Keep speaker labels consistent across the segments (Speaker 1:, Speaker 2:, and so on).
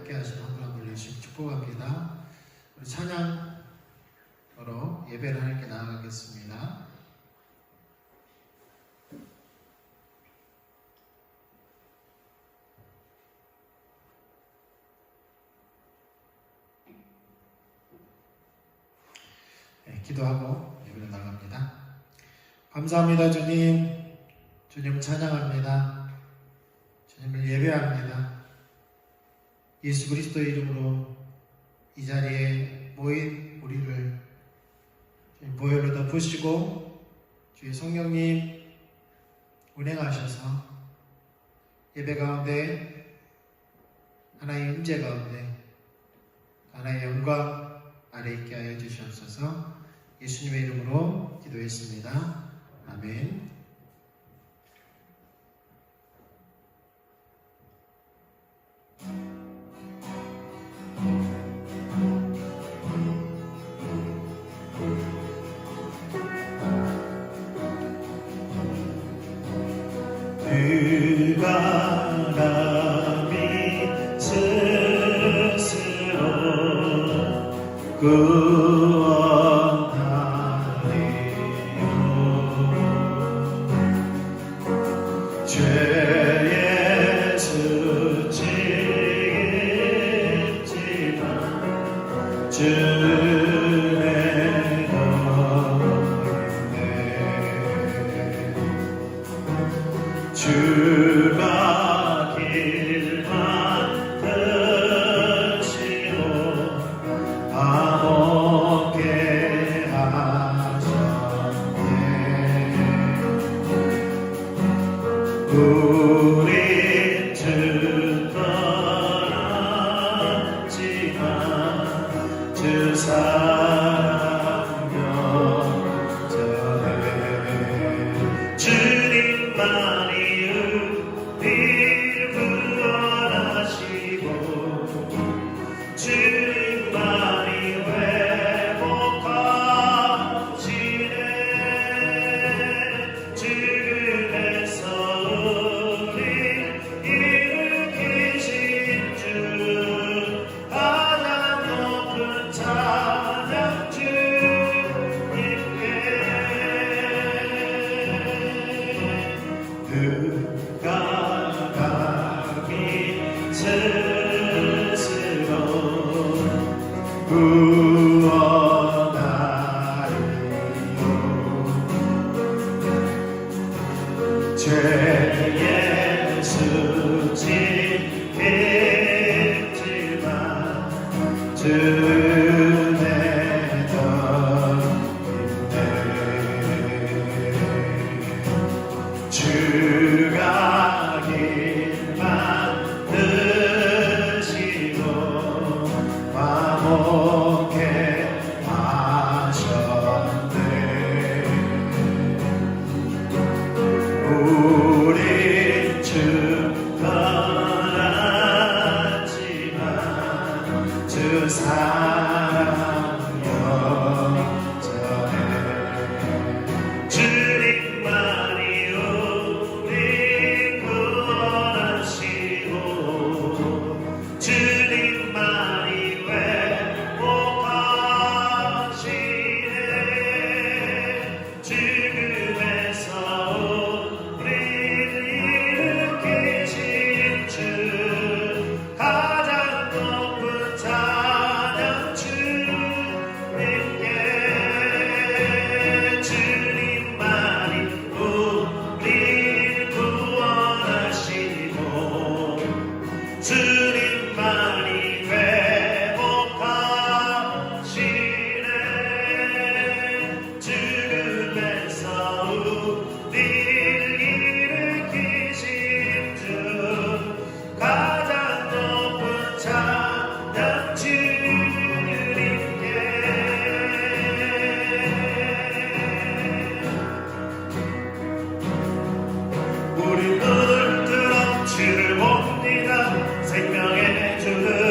Speaker 1: 함께 하시는 한 분 한 분을 축복합니다. 우리 찬양으로 예배를 하나님께 나아가겠습니다. 네, 기도하고 예배를 나갑니다. 감사합니다. 주님, 주님을 찬양합니다. 주님을 예배합니다. 예수 그리스도의 이름으로 이 자리에 모인 우리를 주님 보혈로 덮으시고 주의 성령님 운행하셔서 예배 가운데 하나의 임재 가운데 하나의 영광 아래 있게 하여 주시옵소서. 예수님의 이름으로 기도했습니다. 아멘.
Speaker 2: 그가람이 스스로 구원하리요. 죄의 수치 있지만 주의 너인데 주가 길 만드시고 화목케 하셨네. 우리 주 떠났지만 주 사랑 여전해. 주님만이 우리를 구원하시고 주님만이 회복하시네. 죽음에서 우리를 일으키신 주 가장 높은 찬양 주님께. 누가 감히 스스로 구원하리요. 죄의 수치 있지만 주의 너인데 주가 길 만드시고 화목케 하셨네. 우리 주 떠났지만 주 사랑 여전해. 주님만이 우리 구원하시고 주님만이 회복하시네. 죽음에서 우리를 일으키신 주 가장 높은 찬양 주님께. 주님만이 우리를 구원하시고 주님만이 회복하시네. 죽음에서 우리를 일으키신 주 가장 높은 찬양 주님께. 우리 눈을 뜨러 주를 봅니다. 생명의 주를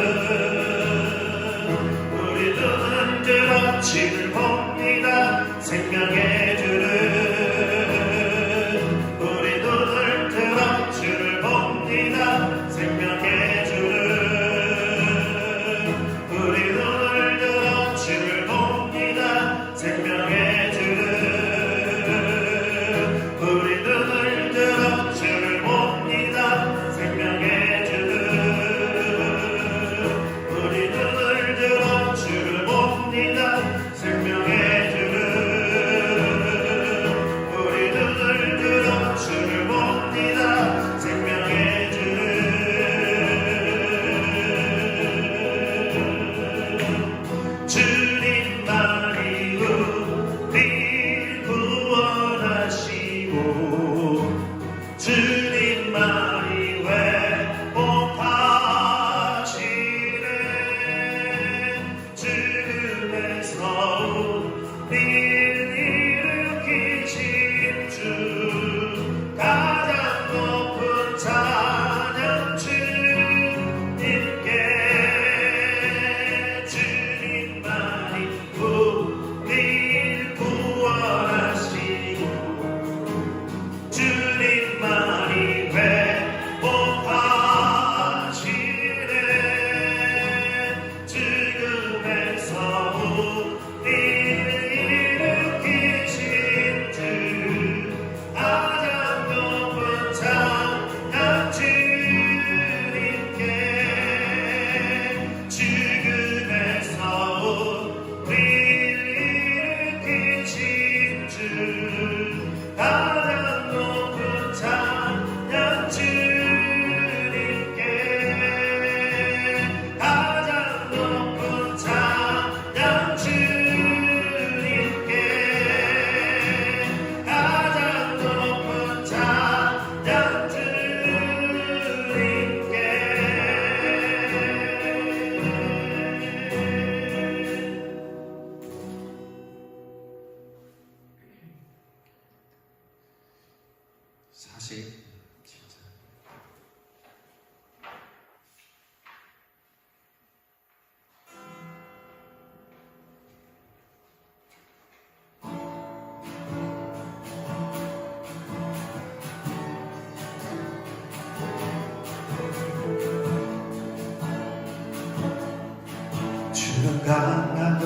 Speaker 1: 주는 강하고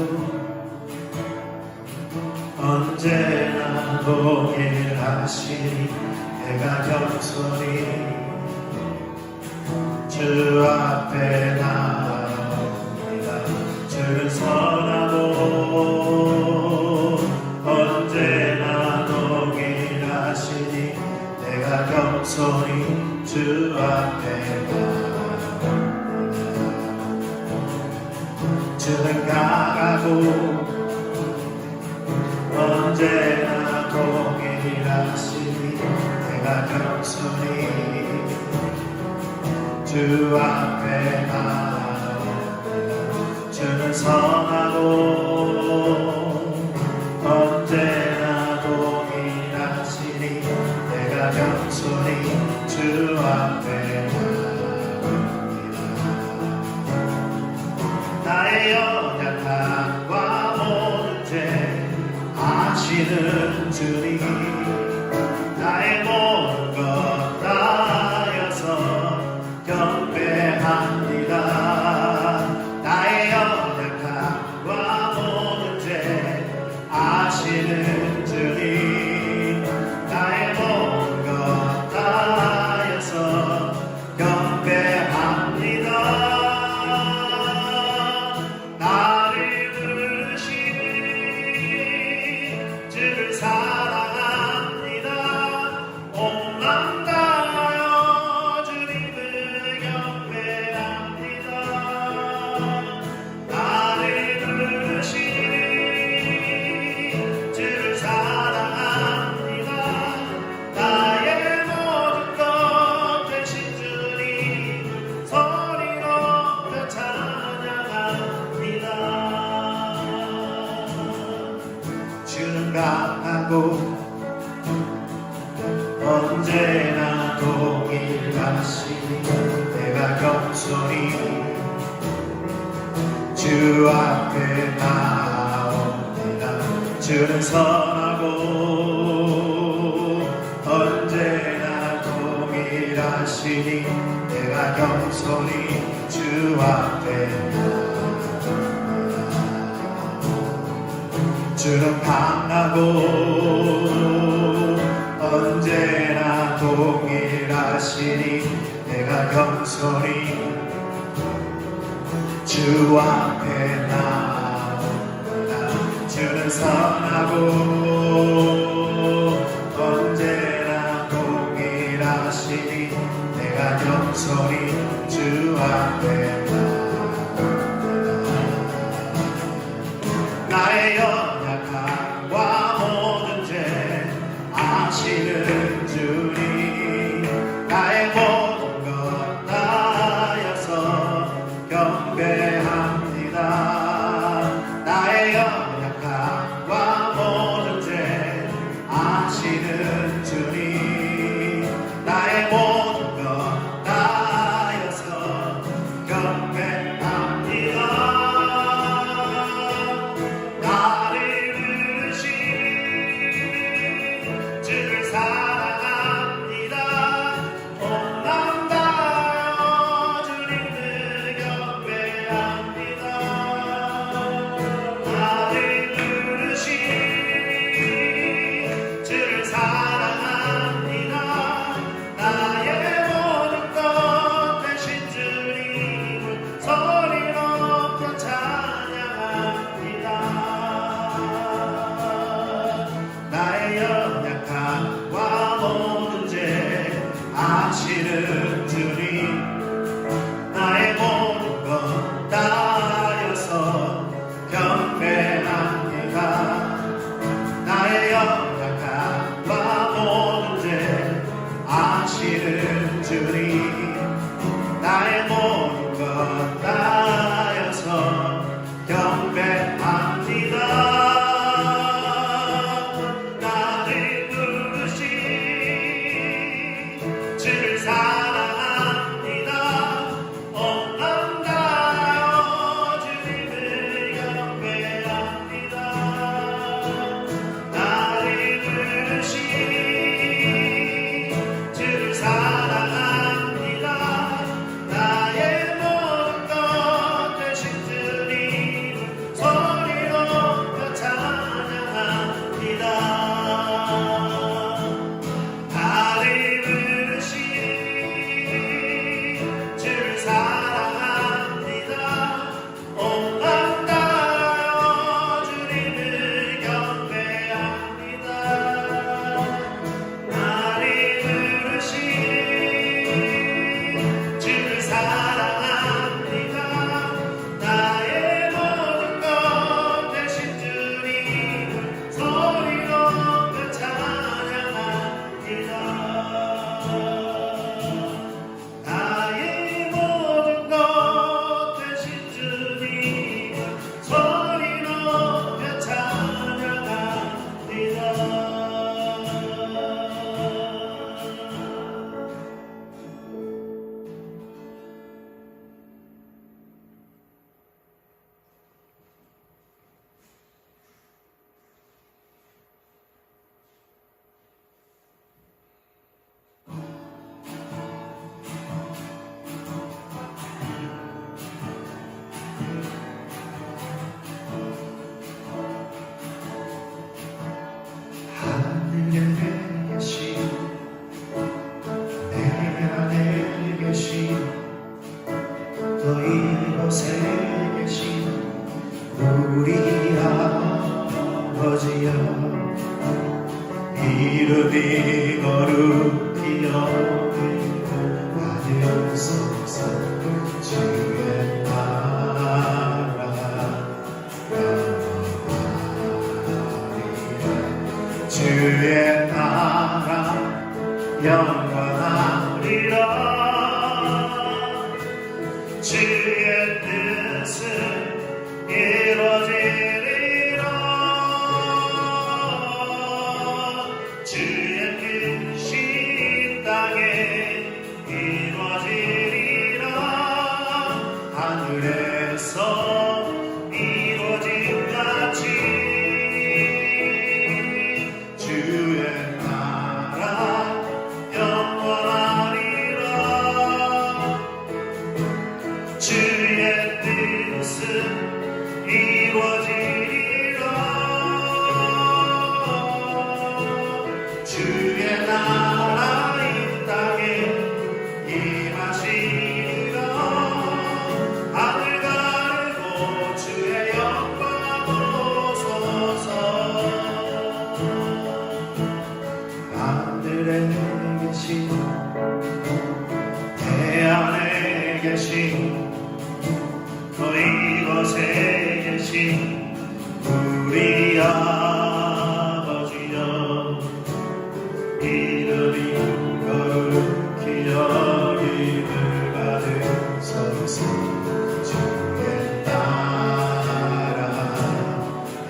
Speaker 1: 언제나 동일하시니 내가 겸손히 주 앞에 나옵니다. 주는 선하고 언제나 동일하시니 내가 겸손히 주 앞에 나옵니다. 주는 강하고 언제나 동일하시니 내가 겸손히 주 앞에 나옵니다. 주는 선하고 언제나 동일하시니 내가 겸손히 주 앞에 나옵니다. 나의 연약함과 모든 죄 아시는 주님 나의 모든 것 다하여서 경배합니다. 나의 연약함과 모든 죄 아시는 주님 나의 모든 것 다하여서 경배합니다. 나를 부르시니 주를 사랑합니다. 온 맘 다하여 주님을 경배합니다. 나를 부르시니 주를 사랑합니다. 나의 모든 것 되신 주님 소리 높여 찬양합니다. 주는 강하고 언제나 동일하시니 내가 겸손히 주 앞에 나옵니다. 주는 선하고 언제나 동일하시니 내가 겸손히 주 앞에 나옵니다. 주는 강하고 언제나 동일하시니 내가 겸손히 주 앞에 나옵니다. 주는 선하고 언제나 동일하시니 내가 겸손히 주 앞에 나옵니다. 나의 연약함과 모든 죄 아시는 주님 나의 모든 것 다하여서 경배합니다. 나의 연약함과 모든 죄 아시는 주님 나의 모든 것 다하여서 경배합니다. 나를 부르시니 주를 사랑합니다. 온 맘 다하여 주님을 경배합니다. 나를 부르시니 주를 사랑합니다. 나의 모든 것 되신 주님을
Speaker 2: 또 이곳에 계신 우리 아버지여 이름이 거룩히 여김을 받으소서. 주의 나라 영원하리라. 주의 나라 영원하리라. 주의 뜻은 이루어지리라. 주의 뜻이 이 땅에 이루어지리라. 하늘에서 이루어진 같이 주의 나라 영원하리라. 주의 뜻은 이루어지리라. 주의 나라 이 땅에 임하시리라. 하늘 가르고 주의 영광 보소서. 하늘에 계신 태안에 계신 또 이곳에 계신 우리 아버지여 이름이 거룩히 여김을 받으소서. 주의 나라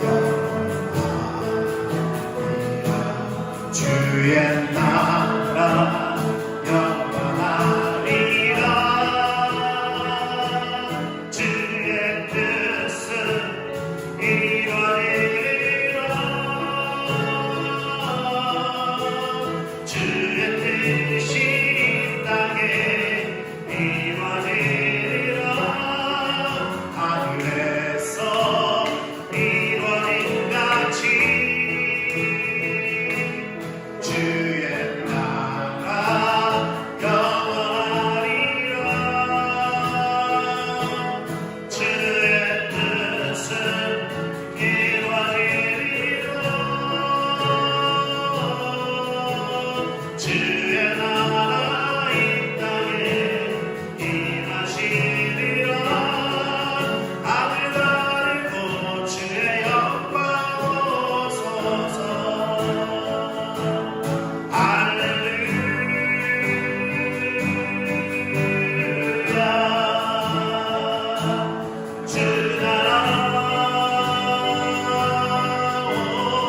Speaker 2: 영원하리라. 주의 나라 영원하리라. 주의 뜻은 이루어지리라. 주의 뜻이 이 땅에 이루어지리라. 하늘에서 이루어진 같이 주의 나라 영원하리라. 주의 뜻은 이루어지리라. 주의 나라 이 땅에 임하시리라. 하늘 가르고 주의 영광 보소서. 할렐루야. 주 나라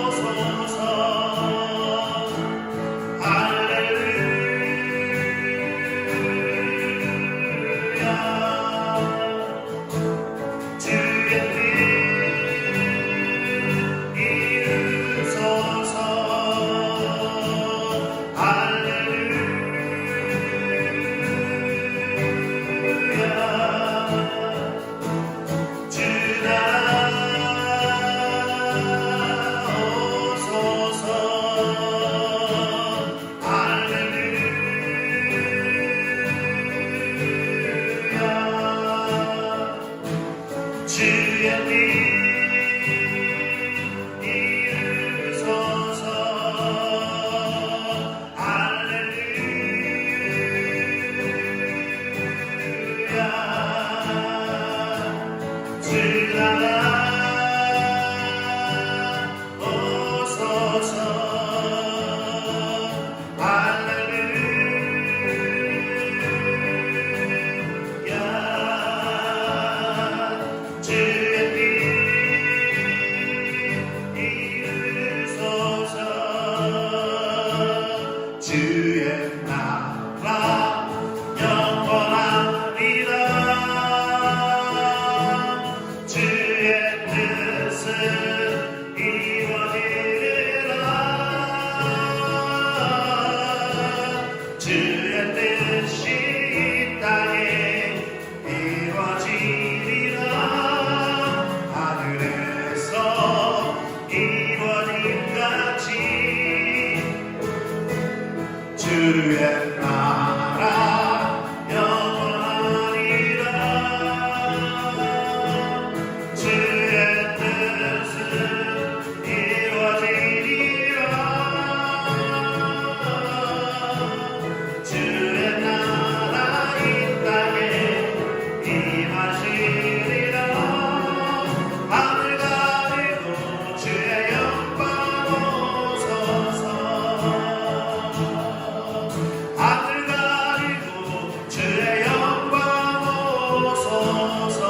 Speaker 2: 오소서. 할렐루야. 주의 뜻 이루소서. 할렐루야. 주 나라 오소서. 할렐루야. 주의 뜻 이루소서. 할렐루야. 주 나라 오소서. 할렐루야. 주의 뜻 이루소서. 주의 나라 영원하리라. 주의
Speaker 1: 하시리라. 하늘 가리고 주의 영광 오소서. 하늘 가리고 주의 영광 오소서.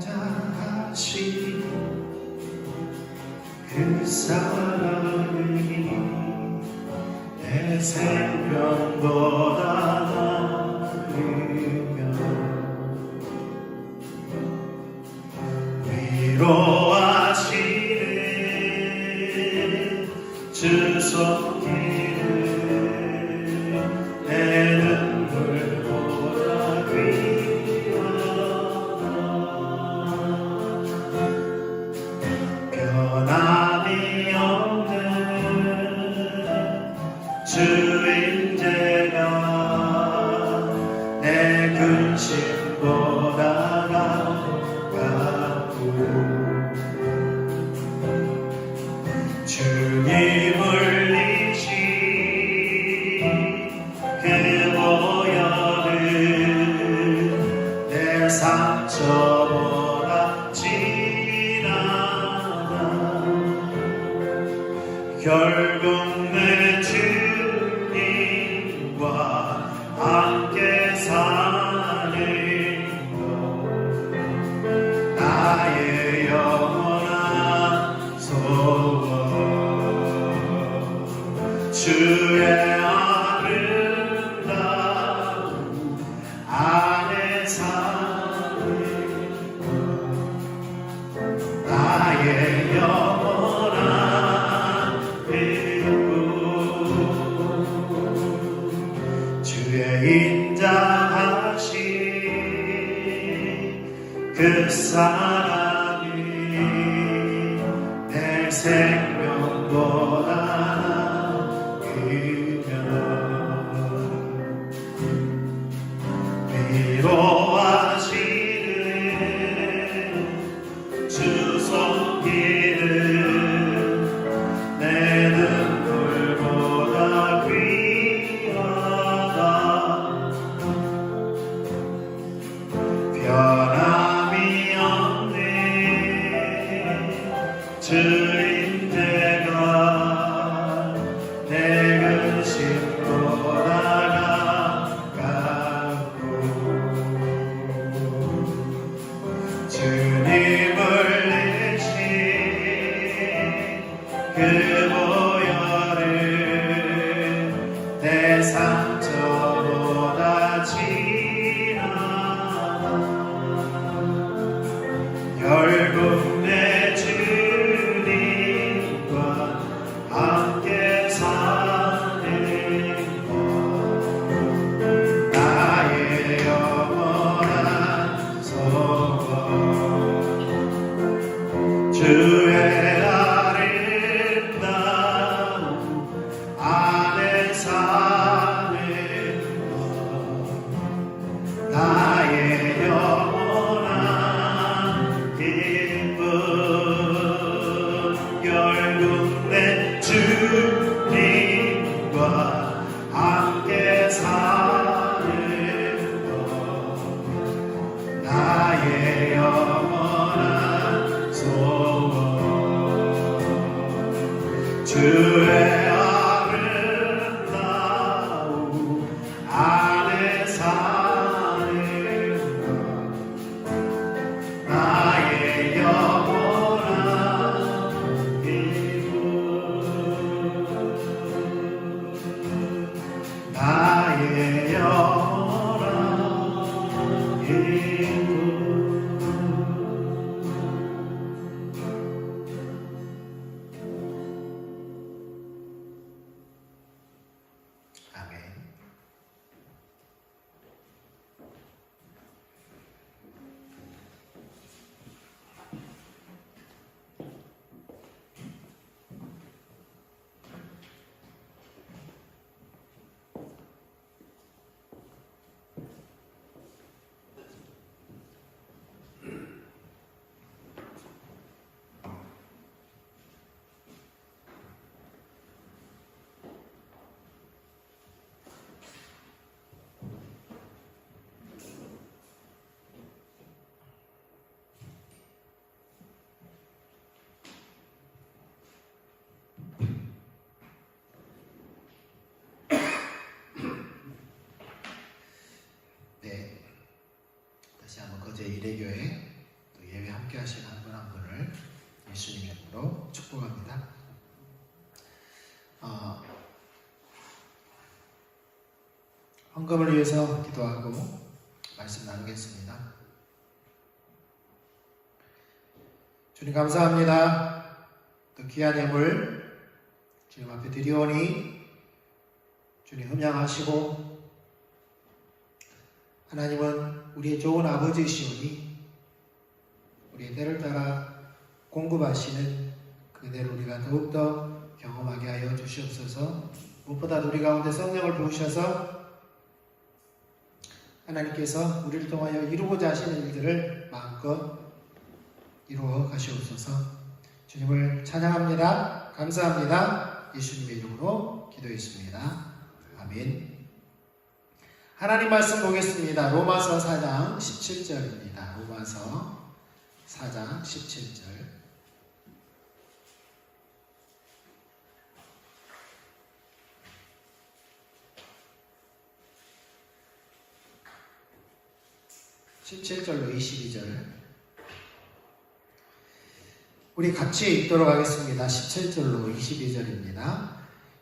Speaker 2: 주인자하신 그 사랑이 내 생명보다 나으며 위로하시는 주 손길을 내 눈물보다 귀하다. 변함이 없는 주인제가 내 근심보다 가깝고 주님 울리신 그 보혈은 내 상처보다 진하다. 결국 내 주님과 함께 사는 것 나의 영원한 소원. 주의 아름다움 안에 사는 것 나의 영원한 행복. 주의 인자하신 그 사랑이 내 생명보다 위로하시는 주 손길은 내 눈물보다 귀하다. 변함이 없네 주인제가 내 근심보다 주님을 내신 그 보혈은 내 상처보다 진하다. 결국 내 주님과 함께 사는 것 나의 영원한 소원. 주의 아름다움 안에 사는 것 나의 영원한 기쁨. 결국 내 주님과 함께 사는 것 나의 영원한 소원. 주의 아름다움 안에 사는 것 나의 영원한 기쁨. 나의 영원한 기쁨.
Speaker 3: 거제 이래교회 또 예배 함께 하시는 한 분 한 분을 예수님의 이름으로 축복합니다. 헌금을 위해서 기도하고 말씀 나누겠습니다. 주님 감사합니다. 또 귀한 예물 주님 앞에 드리오니 주님 흠양하시고 하나님은 우리의 좋은 아버지시오니 우리의 때를 따라 공급하시는 그대로 우리가 더욱더 경험하게 하여 주시옵소서. 무엇보다 우리 가운데 성령을 부으셔서 하나님께서 우리를 통하여 이루고자 하시는 일들을 마음껏 이루어 가시옵소서. 주님을 찬양합니다. 감사합니다. 예수님의 이름으로 기도했습니다. 아멘. 하나님 말씀 보겠습니다. 로마서 4장 17절입니다. 로마서 4장 17절. (17절로) 22절 우리 같이 읽도록 하겠습니다. 17절로 22절입니다.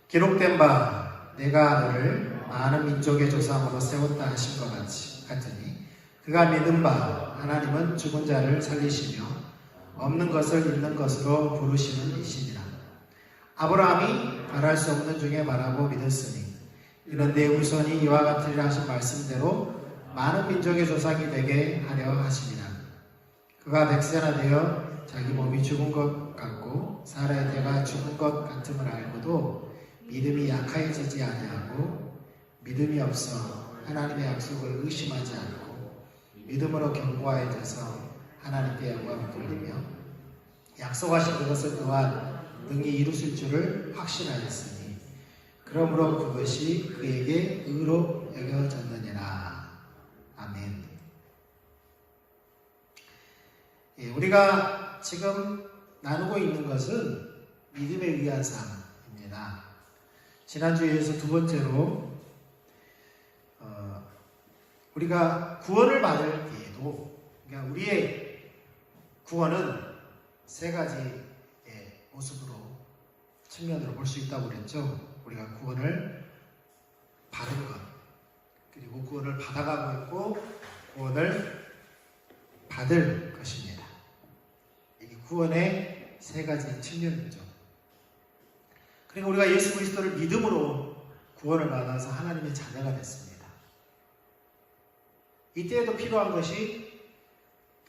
Speaker 3: 기록된 바 내가 너를 많은 민족의 조상으로 세웠다 하신 것 같으니 그가 믿은 바 하나님은 죽은 자를 살리시며 없는 것을 있는 것으로 부르시는 이시니라. 아브라함이 말할 수 없는 중에 말하고 믿었으니 이는 내 후손이 이와 같으리라 하신 말씀대로 많은 민족의 조상이 되게 하려 하심이라. 그가 백세나 되어 자기 몸이 죽은 것 같고 사라의 때가 죽은 것 같음을 알고도 믿음이 약해지지 아니하고 믿음이 없어 하나님의 약속을 의심하지 않고 믿음으로 견고하여져서 하나님께 영광을 돌리며 약속하신 그것을 또한 능히 이루실 줄을 확신하였으니 그러므로 그것이 그에게 의로 여겨졌느니라. 아멘. 우리가 지금 나누고 있는 것은 믿음에 의한 삶입니다. 지난주에 이어서 두 번째로 우리가 구원을 받을 때에도 그러니까 우리의 구원은 세 가지의 모습으로 측면으로 볼 수 있다고 그랬죠. 우리가 구원을 받은 것, 그리고 구원을 받아가고 있고 구원을 받을 것입니다. 이게 구원의 세 가지 측면이죠. 그리고 우리가 예수 그리스도를 믿음으로 구원을 받아서 하나님의 자녀가 됐습니다. 이때에도 필요한 것이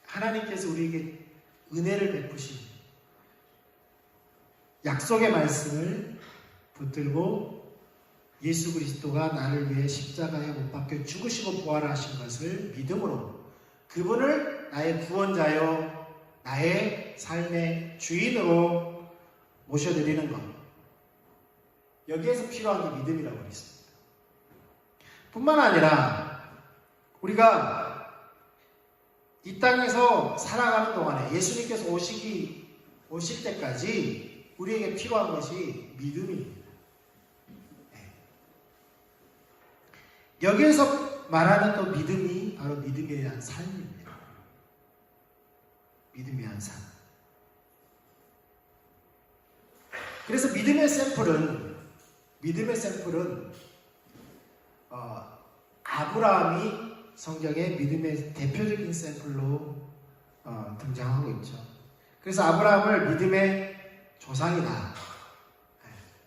Speaker 3: 하나님께서 우리에게 은혜를 베푸신 약속의 말씀을 붙들고 예수 그리스도가 나를 위해 십자가에 못 박혀 죽으시고 부활하신 것을 믿음으로 그분을 나의 구원자요 나의 삶의 주인으로 모셔드리는 것, 여기에서 필요한 게 믿음이라고 했습니다. 뿐만 아니라 우리가 이 땅에서 살아가는 동안에 예수님께서 오실 때까지 우리에게 필요한 것이 믿음입니다. 여기에서 말하는 또 믿음이 바로 믿음에 대한 삶입니다. 믿음에 대한 삶. 그래서 믿음의 샘플은 아브라함이 성경의 믿음의 대표적인 샘플로 등장하고 있죠. 그래서 아브라함을 믿음의 조상이다.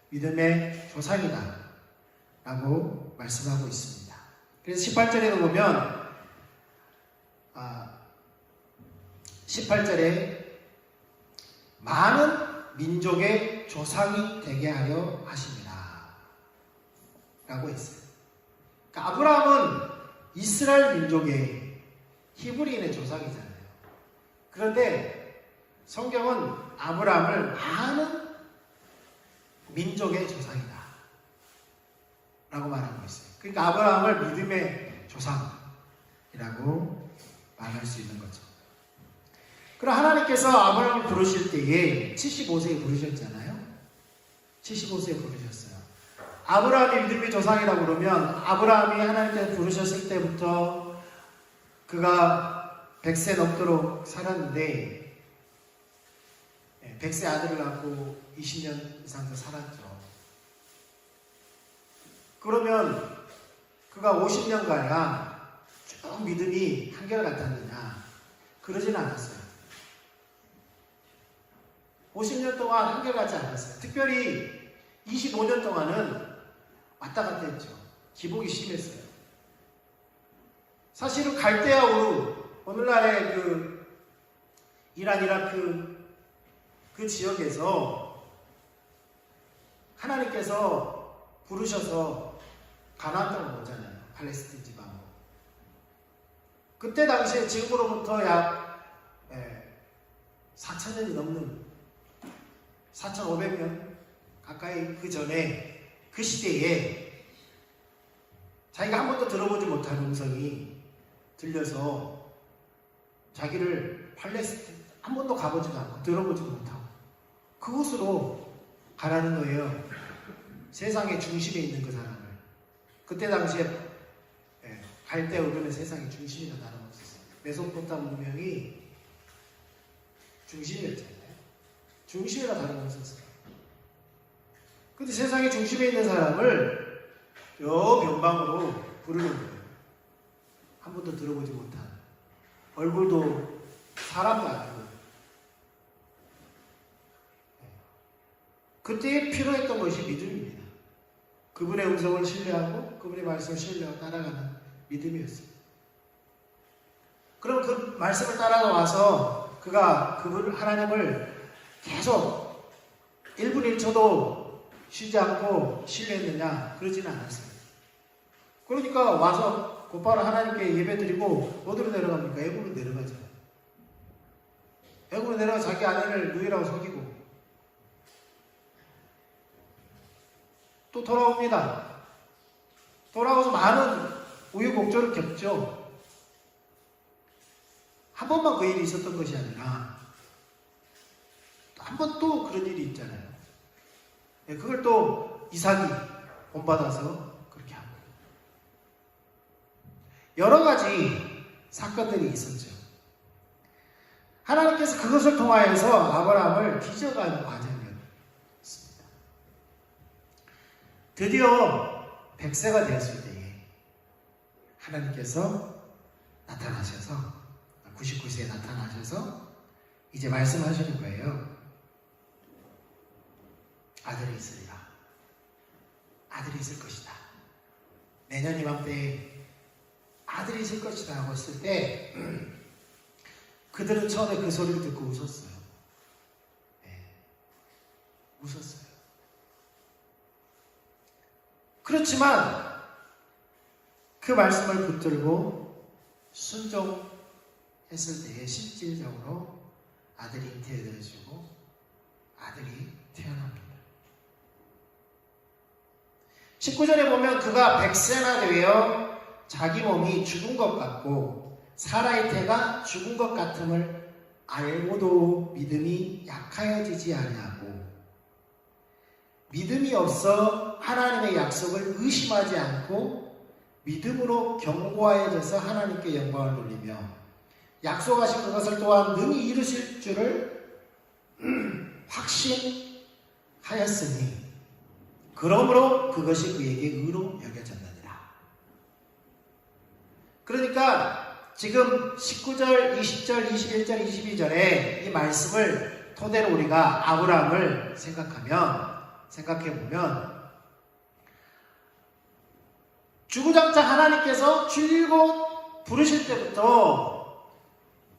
Speaker 3: 믿음의 조상이다. 라고 말씀하고 있습니다. 그래서 18절에 보면 18절에 많은 민족의 조상이 되게 하려 하십니다. 라고 했어요. 그러니까 아브라함은 이스라엘 민족의 히브리인의 조상이잖아요. 그런데 성경은 아브라함을 많은 민족의 조상이다 라고 말하고 있어요. 그러니까 아브라함을 믿음의 조상이라고 말할 수 있는 거죠. 그럼 하나님께서 아브라함을 부르실 때에 75세에 부르셨잖아요. 75세에 부르셨어요. 아브라함이 믿음의 조상이라고 그러면 아브라함이 하나님께서 부르셨을 때부터 그가 100세 넘도록 살았는데 100세 아들을 낳고 20년 이상도 살았죠. 그러면 그가 50년가량 쭉 믿음이 한결같았느냐? 그러진 않았어요. 50년 동안 한결같지 않았어요. 특별히 25년 동안은 왔다 갔다 했죠. 기복이 심했어요. 사실은 갈대아 우르, 오늘날의 이란, 이라크 그 지역에서 하나님께서 부르셔서 가나안 땅으로 오잖아요. 팔레스틴 지방으로. 그때 당시에 지금으로부터 약 4,000년이 넘는 4,500년 가까이 그 전에 그 시대에 자기가 한 번도 들어보지 못한 음성이 들려서 자기를 팔레스틴 한 번도 가보지도 않고 들어보지도 못하고 그곳으로 가라는 거예요. 세상의 중심에 있는 그 사람을. 그때 당시에 갈대아 우르는 세상의 중심이라 다름없었어요. 메소포타미아 문명이 중심이었잖아요. 중심이라 다름없었어요. 근데 세상의 중심에 있는 사람을 여 변방으로 부르는 거예요. 한 번도 들어보지 못한, 얼굴도 사람도 아니고. 그때 필요했던 것이 믿음입니다. 그분의 음성을 신뢰하고 그분의 말씀을 신뢰하고 따라가는 믿음이었어요. 그럼 그 말씀을 따라가서 그가 하나님을 계속 1분 1초도 쉬지 않고 신뢰했느냐? 그러지는 않았어요. 그러니까 와서 곧바로 하나님께 예배드리고 어디로 내려갑니까? 애굽으로 내려가죠. 애굽으로 내려가 자기 아내를 누이라고 속이고 또 돌아옵니다. 돌아와서 많은 우유곡절을 겪죠. 한 번만 그 일이 있었던 것이 아니라 한 번 또 그런 일이 있잖아요. 그걸 또 이삭이 본받아서 그렇게 하고 여러 가지 사건들이 있었죠. 하나님께서 그것을 통하여서 아브라함을 빚어가는 과정이었습니다. 드디어 100세가 되었을 때에 하나님께서 나타나셔서 99세에 나타나셔서 이제 말씀하시는 거예요. 아들이 있으리라. 아들이 있을 것이다. 내년 이맘때에 아들이 있을 것이다 하고 했을 때 그들은 처음에 그 소리를 듣고 웃었어요. 웃었어요. 그렇지만 그 말씀을 붙들고 순종했을 때에 실질적으로 아들이 잉태되어지고 아들이 태어납니다. 19절에 보면 그가 100세나 되어 자기 몸이 죽은 것 같고 사라의 태가 죽은 것 같음을 알고도 믿음이 약하여지지 아니하고 믿음이 없어 하나님의 약속을 의심하지 않고 믿음으로 견고하여져서 하나님께 영광을 돌리며 약속하신 그것을 또한 능히 이루실 줄을 확신하였으니 그러므로 그것이 그에게 의로 여겨졌느니라. 그러니까 지금 19절, 20절, 21절, 22절에 이 말씀을 토대로 우리가 아브라함을 생각해보면 주구장창 하나님께서 줄이고 부르실 때부터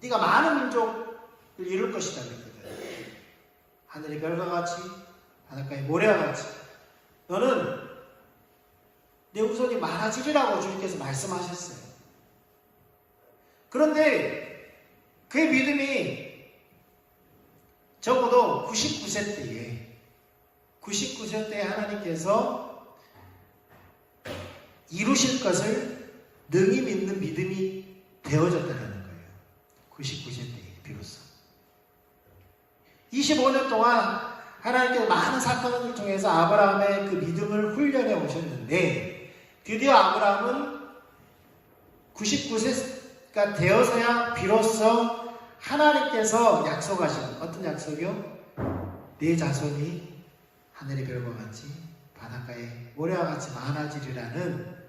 Speaker 3: 네가 많은 민족을 이룰 것이다 그랬거든. 하늘의 별과 같이 바닷가의 모래와 같이 너는 내 후손이 많아지리라고 주님께서 말씀하셨어요. 그런데 그의 믿음이 적어도 99세 때에 하나님께서 이루실 것을 능히 믿는 믿음이 되어졌다는 거예요. 99세 때에 비로소. 25년 동안 하나님께서 많은 사건을 통해서 아브라함의 그 믿음을 훈련해 오셨는데 드디어 아브라함은 99세 그러니까 되어서야 비로소 하나님께서 약속하신 어떤 약속이요? 네 자손이 하늘의 별과 같이 바닷가에 모래와 같이 많아지리라는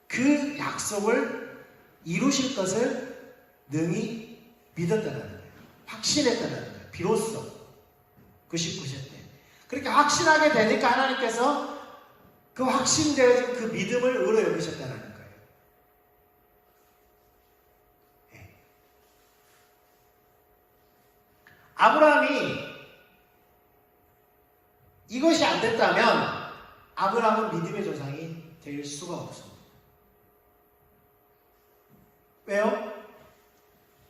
Speaker 3: 그 약속을 이루실 것을 능히 믿었다는 거예요. 확신했다는 거예요. 비로소 그 19세 때 그렇게 확신하게 되니까 하나님께서 그 확신되어진 그 믿음을 의로 여기셨다는 거예요. 네. 아브라함이 이것이 안 됐다면 아브라함은 믿음의 조상이 될 수가 없습니다. 왜요?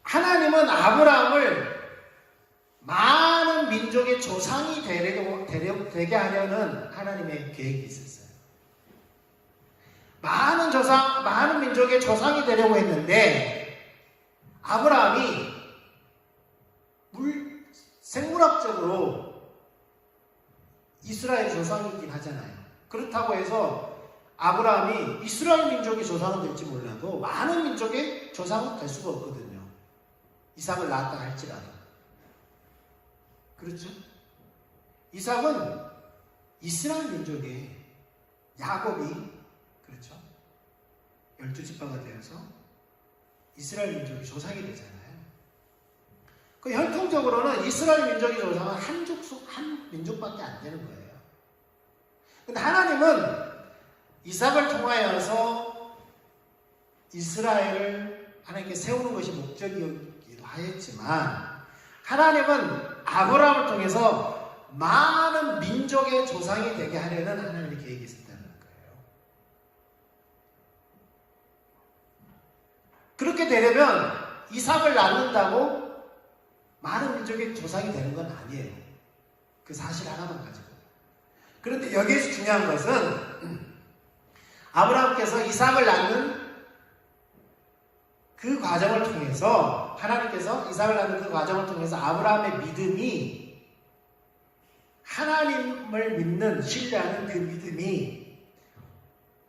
Speaker 3: 하나님은 아브라함을 많은 민족의 조상이 되게 하려는 하나님의 계획이 있었어요. 많은 민족의 조상이 되려고 했는데 아브라함이 생물학적으로 이스라엘 조상이긴 하잖아요. 그렇다고 해서 아브라함이 이스라엘 민족의 조상은 될지 몰라도 많은 민족의 조상은 될 수가 없거든요. 이삭을 낳았다 할지라도. 그렇죠? 이삭은 이스라엘 민족의 야곱이 그렇죠? 12지파가 되어서 이스라엘 민족의 조상이 되잖아요. 그 혈통적으로는 이스라엘 민족의 조상은 한 민족밖에 안 되는 거예요. 근데 하나님은 이삭을 통하여서 이스라엘을 하나님께 세우는 것이 목적이기도 하였지만 하나님은 아브라함을 통해서 많은 민족의 조상이 되게 하려는 하나님의 계획이 있었다는 거예요. 그렇게 되려면 이삭을 낳는다고 많은 민족의 조상이 되는 건 아니에요. 그 사실 하나만 가지고. 그런데 여기에서 중요한 것은 아브라함께서 이삭을 낳는 그 과정을 통해서 하나님께서 이삭을 낳는 그 과정을 통해서 아브라함의 믿음이 하나님을 믿는 신뢰하는 그 믿음이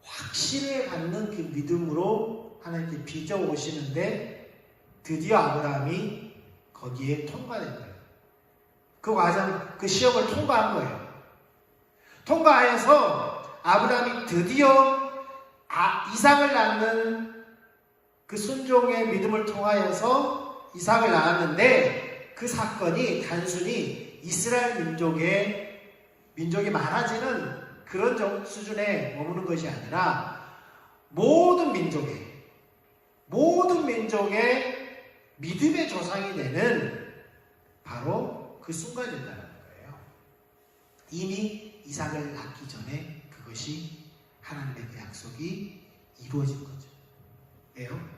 Speaker 3: 확신을 갖는 그 믿음으로 하나님께 빚어 오시는데 드디어 아브라함이 거기에 통과된 거예요. 그 과정, 그 시험을 통과한 거예요. 통과하여서 아브라함이 드디어 이삭을 낳는 그 순종의 믿음을 통하여서 이삭을 낳았는데 그 사건이 단순히 이스라엘 민족이 많아지는 그런 수준에 머무는 것이 아니라 모든 민족의 믿음의 조상이 되는 바로 그 순간이었다는 거예요. 이미 이삭을 낳기 전에 그것이 하나님의 그 약속이 이루어진 거죠. 왜요?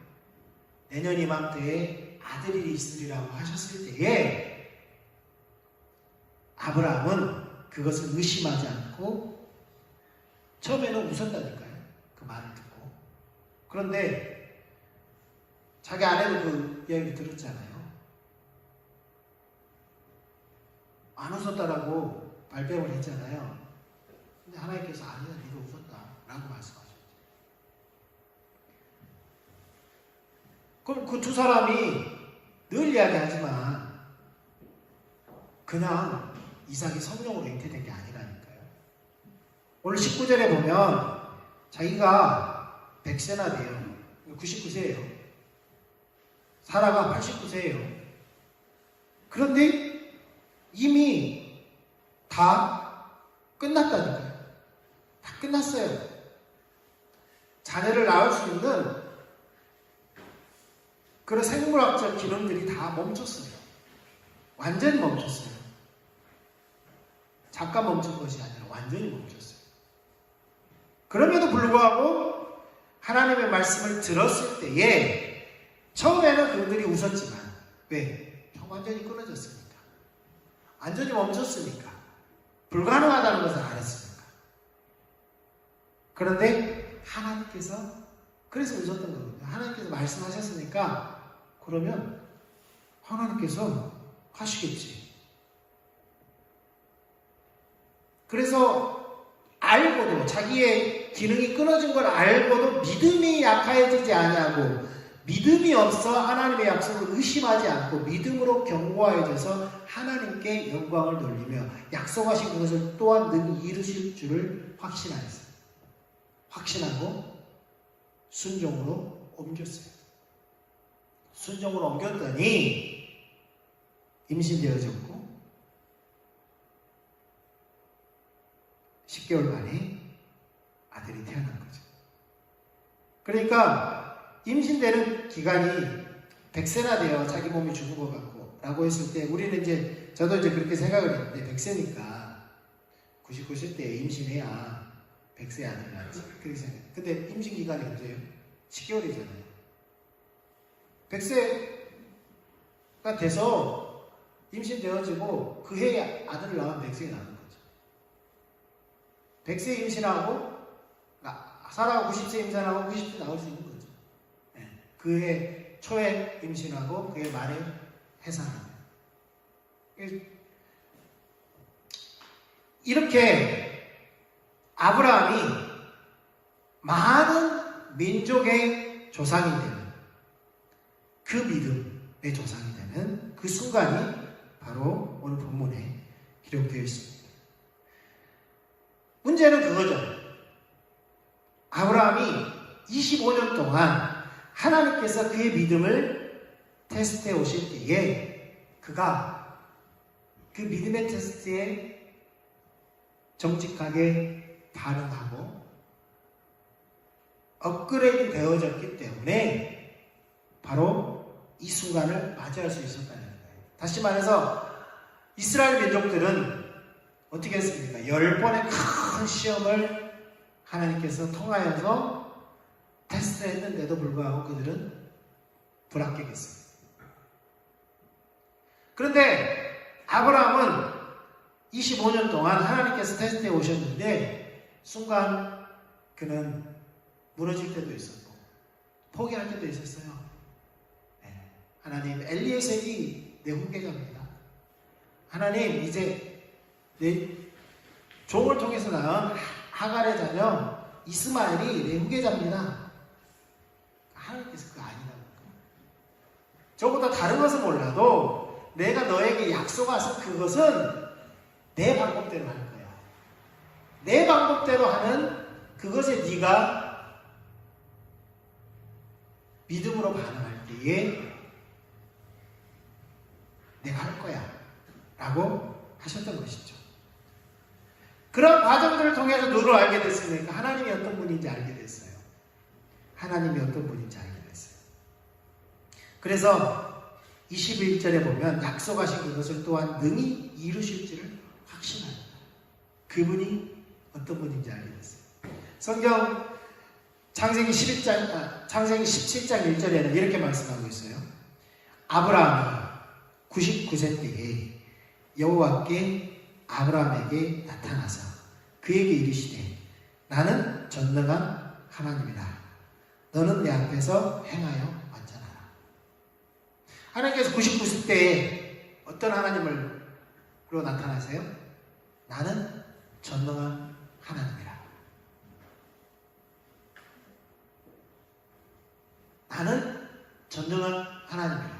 Speaker 3: 내년 이맘때에 아들이 있으리라고 하셨을 때에 아브라함은 그것을 의심하지 않고 처음에는 웃었다니까요. 그 말을 듣고. 그런데 자기 아내도 그 이야기를 들었잖아요. 안 웃었다라고 발뺌을 했잖아요. 근데 하나님께서 아니야, 네가 웃었다라고 말씀하셨죠. 그럼 그 두 사람이 늘 이야기하지만 그냥 이삭이 성령으로 잉태된 게 아니라니까요. 오늘 19절에 보면 자기가 100세나 돼요. 99세예요. 사라가 89세예요. 그런데 이미 다 끝났다니까요. 다 끝났어요. 자녀를 낳을 수 있는 그런 생물학적 기능들이 다 멈췄어요. 완전히 멈췄어요. 잠깐 멈춘 것이 아니라 완전히 멈췄어요. 그럼에도 불구하고 하나님의 말씀을 들었을 때에 처음에는 그들이 웃었지만 왜? 완전히 끊어졌으니까. 완전히 멈췄으니까. 불가능하다는 것을 알았으니까. 그런데 하나님께서 그래서 웃었던 거거든요. 하나님께서 말씀하셨으니까 그러면 하나님께서 하시겠지. 그래서 알고도 자기의 자기의 기능이 끊어진 걸 알고도 믿음이 약해지지 아니하고 믿음이 없어 하나님의 약속을 의심하지 않고 믿음으로 견고하여져서 하나님께 영광을 돌리며 약속하신 그것을 또한 능히 이루실 줄을 확신하였어요. 확신하고 순종으로 옮겼어요. 순종으로 옮겼더니 임신되어졌고 10개월 만에 아들이 태어난 거죠. 그러니까 임신되는 기간이 100세나 돼요. 자기 몸이 죽은 것 같고 라고 했을 때 우리는 이제 저도 이제 그렇게 생각을 했는데 100세니까 99세 때 임신해야 100세 아들 낳지 그렇게 생각해요. 근데 임신 기간이 언제예요? 10개월이잖아요. 100세가 돼서 임신되어지고 그 해에 아들을 낳으면 100세가 나는 거죠. 100세 임신하고 살아고 90세 임신하고 90세 나올 수 있는 거죠. 네. 그 해 초에 임신하고 그 해 말에 해산하는 이렇게 아브라함이 많은 민족의 조상이 되는 그 믿음의 조상이 되는 그 순간이 바로 오늘 본문에 기록되어 있습니다. 문제는 그거죠. 아브라함이 25년 동안 하나님께서 그의 믿음을 테스트해 오실 때에 그가 그 믿음의 테스트에 정직하게 반응하고 업그레이드 되어졌기 때문에 바로 이 순간을 맞이할 수 있었다는 거예요. 다시 말해서 이스라엘 민족들은 어떻게 했습니까? 10번의 큰 시험을 하나님께서 통하여서 테스트를 했는데도 불구하고 그들은 불합격했습니다. 그런데 아브라함은 25년 동안 하나님께서 테스트해 오셨는데 순간 그는 무너질 때도 있었고 포기할 때도 있었어요. 네. 하나님, 엘리에셀이 내 훈계자입니다. 하나님, 이제 내 종을 통해서 낳은 하갈의 자녀 이스마엘이 내 후계자입니다. 하나님께서 그거 아니라고. 저보다 다른 것은 몰라도 내가 너에게 약속한 그것은 내 방법대로 할 거야. 내 방법대로 하는 그것에 네가 믿음으로 반응할 때에 내가 할 거야 라고 하셨던 것이죠. 그런 과정들을 통해서 누구를 알게 됐습니까? 하나님이 어떤 분인지 알게 됐어요. 하나님이 어떤 분인지 알게 됐어요. 그래서 21절에 보면 약속하신 그것을 또한 능히 이루실지를 확신합니다. 그분이 어떤 분인지 알게 됐어요. 성경 창세기 17장 1절에는 이렇게 말씀하고 있어요. 아브라함이 99세 때에 여호와께 아브라함에게 나타나서 그에게 이르시되 나는 전능한 하나님이라. 너는 내 앞에서 행하여 완전하라. 하나님께서 99세 때에 어떤 하나님으로 나타나세요? 나는 전능한 하나님이라. 나는 전능한 하나님이라.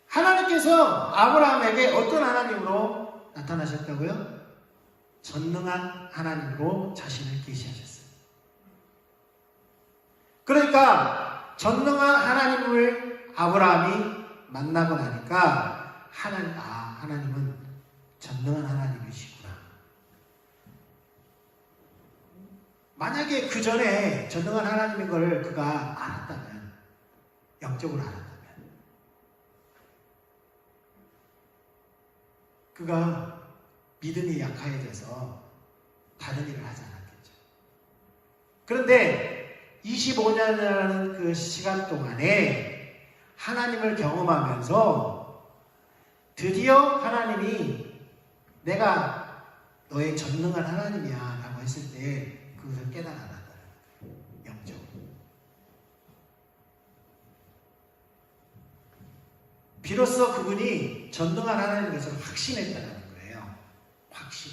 Speaker 3: 하나님께서 아브라함에게 어떤 하나님으로 나타나셨다고요? 전능한 하나님으로 자신을 계시하셨어요. 그러니까 전능한 하나님을 아브라함이 만나고 나니까 하나님은 전능한 하나님이시구나. 만약에 그 전에 전능한 하나님인 걸 그가 알았다면, 영적으로 알았다면 그가 믿음이 약해져서 다른 일을 하지 않았겠죠. 그런데 25년이라는 그 시간 동안에 하나님을 경험하면서 드디어 하나님이 내가 너의 전능한 하나님이야 라고 했을 때 그것을 깨달았다는 거예요. 영적으로. 비로소 그분이 전능한 하나님인 것을 확신했다는 거예요. 확신.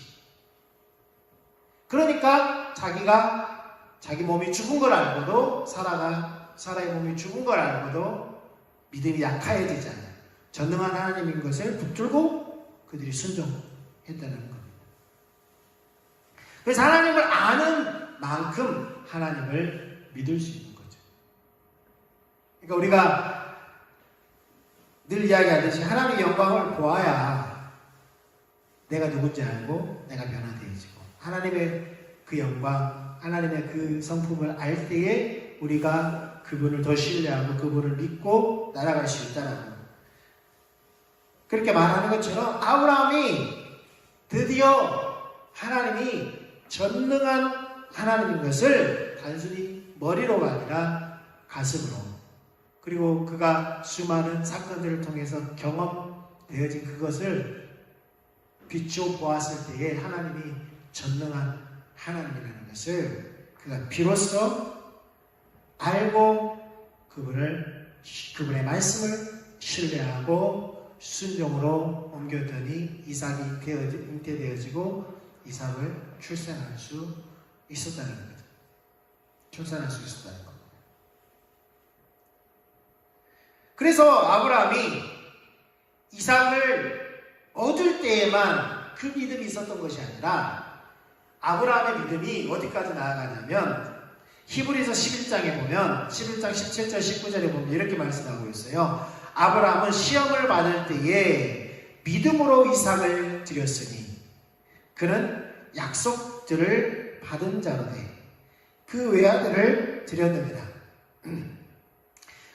Speaker 3: 자기 몸이 죽은 걸 알고도 사라의 몸이 죽은 걸 알고도 믿음이 약해지잖아요. 전능한 하나님인 것을 붙들고 그들이 순종했다는 겁니다. 그래서 하나님을 아는 만큼 하나님을 믿을 수 있는 거죠. 그러니까 우리가 늘 이야기하듯이 하나님의 영광을 보아야 내가 누군지 알고 내가 변화되어지고 하나님의 그 영광, 하나님의 그 성품을 알 때에 우리가 그분을 더 신뢰하고 그분을 믿고 날아갈 수 있다는 겁니다. 그렇게 말하는 것처럼 아브라함이 드디어 하나님이 전능한 하나님인 것을 단순히 머리로가 아니라 가슴으로, 그리고 그가 수많은 사건들을 통해서 경험되어진 그것을 비추어 보았을 때에 하나님이 전능한 하나님이라는 것을 그가 비로소 알고 그분의 말씀을 신뢰하고 순종으로 옮겼더니 이삭이 잉태되어지고 이삭을 출산할 수 있었다는 겁니다. 출산할 수 있었다는 겁니다. 그래서 아브라함이 이삭을 얻을 때에만 그 믿음이 있었던 것이 아니라 아브라함의 믿음이 어디까지 나아가냐면 히브리서 11장에 보면 11장 17절 19절에 보면 이렇게 말씀하고 있어요. 아브라함은 시험을 받을 때에 믿음으로 이삭을 드렸으니 그는 약속들을 받은 자로되 그 외아들을 드렸느니라.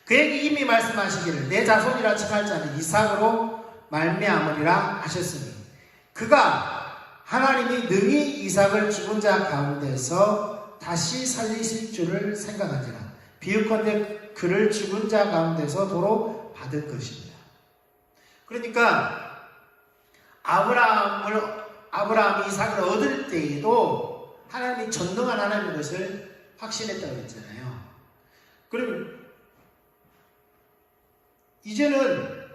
Speaker 3: 그에게 이미 말씀하시기를 내 자손이라 칭할 자는 이삭으로 말미암으리라 하셨으니 그가 하나님이 능히 이삭을 죽은 자 가운데서 다시 살리실 줄을 생각하지라. 비유컨대 그를 죽은 자 가운데서 도로 받을 것입니다. 그러니까 아브라함이 이삭을 얻을 때에도 하나님이 전능한 하나님인 것을 확신했다고 했잖아요. 그럼 이제는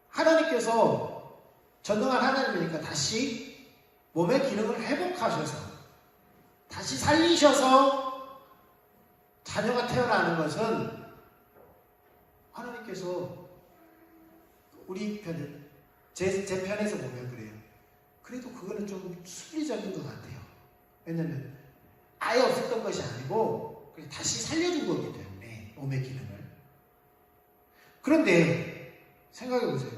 Speaker 3: 하나님께서 전능한 하나님이니까 다시 몸의 기능을 회복하셔서 다시 살리셔서 자녀가 태어나는 것은 하나님께서 우리 편에 제 편에서 보면 그래요. 그래도 그거는 좀 순리적인 것 같아요. 왜냐하면 아예 없었던 것이 아니고 다시 살려준 거기 때문에 몸의 기능을. 그런데 생각해 보세요.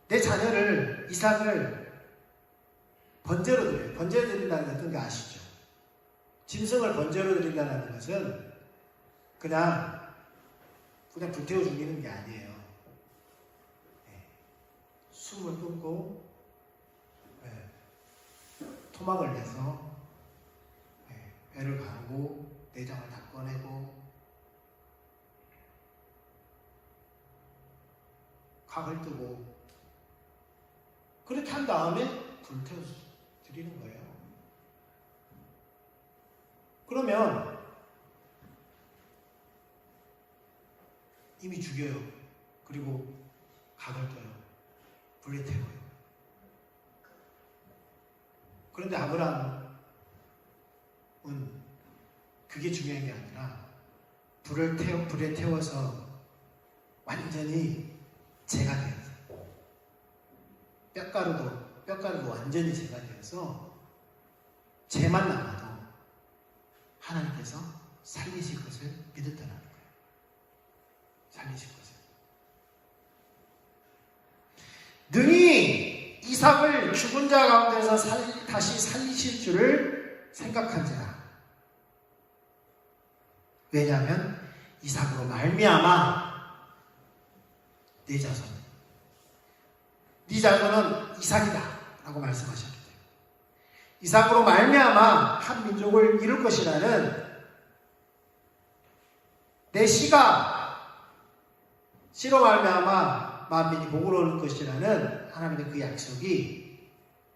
Speaker 3: 내 자녀를 이삭을 번제로 드려요. 번제로 드린다는 게 어떤 게 아시죠? 짐승을 번제로 드린다는 것은 그냥 불태워 죽이는 게 아니에요. 숨을 끊고 토막을 내서 배를 가르고 내장을 다 꺼내고 각을 뜨고 그렇게 한 다음에 불태워 드리는 거예요. 그러면 이미 죽여요. 그리고 각을 떠요. 불에 태워요. 그런데 아브라함은 그게 중요한 게 아니라 불에 태워서 완전히 재가 되어서 뼈가루도 완전히 재가 되어서 재만 남아도 하나님께서 살리실 것을 믿었다는 거예요. 살리실 것을. 능히 이삭을 죽은 자 가운데서 다시 살리실 줄을 생각한지라. 왜냐하면 이삭으로 말미암아 네 자손은 이삭이다 라고 말씀하셨기 때문에 이삭으로 말미암아 한 민족을 이룰 것이라는 내 씨가 씨로 말미암아 만민이 복을 얻을 것이라는 하나님의 그 약속이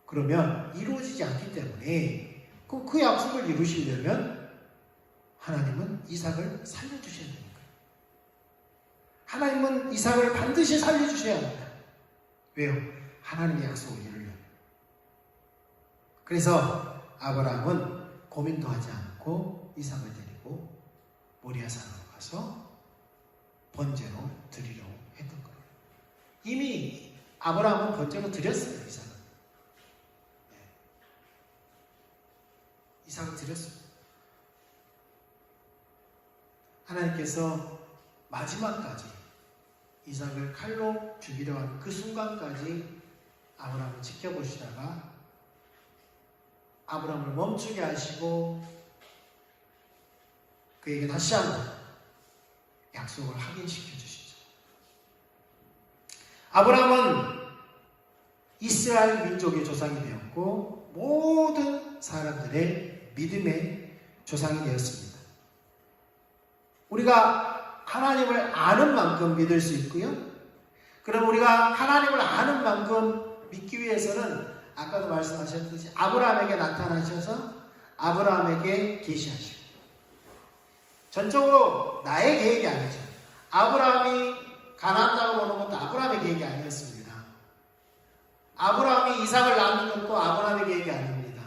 Speaker 3: 그러면 이루어지지 않기 때문에 그 약속을 이루시려면 하나님은 이삭을 살려주셔야 됩니다. 하나님은 이삭을 반드시 살려주셔야 합니다. 왜요? 하나님의 약속을 이루려면. 그래서 아브라함은 고민도 하지 않고 이삭을 데리고 모리아산으로 가서 번제로 드리려고 했던 거예요. 이미 아브라함은 번제로 드렸어요. 이삭을. 네. 이삭을 드렸어요. 하나님께서 마지막까지 이삭을 칼로 죽이려 하는 그 순간까지 아브라함을 지켜보시다가 아브라함을 멈추게 하시고 그에게 다시 한번 약속을 확인시켜 주시죠. 아브라함은 이스라엘 민족의 조상이 되었고 모든 사람들의 믿음의 조상이 되었습니다. 우리가 하나님을 아는 만큼 믿을 수 있고요. 그럼 우리가 하나님을 아는 만큼 믿기 위해서는 아까도 말씀하셨듯이 아브라함에게 나타나셔서 아브라함에게 계시하시고, 전적으로 나의 계획이 아니죠. 아브라함이 가나안 땅으로 오는 것도 아브라함의 계획이 아니었습니다. 아브라함이 이삭을 낳는 것도 아브라함의 계획이 아닙니다.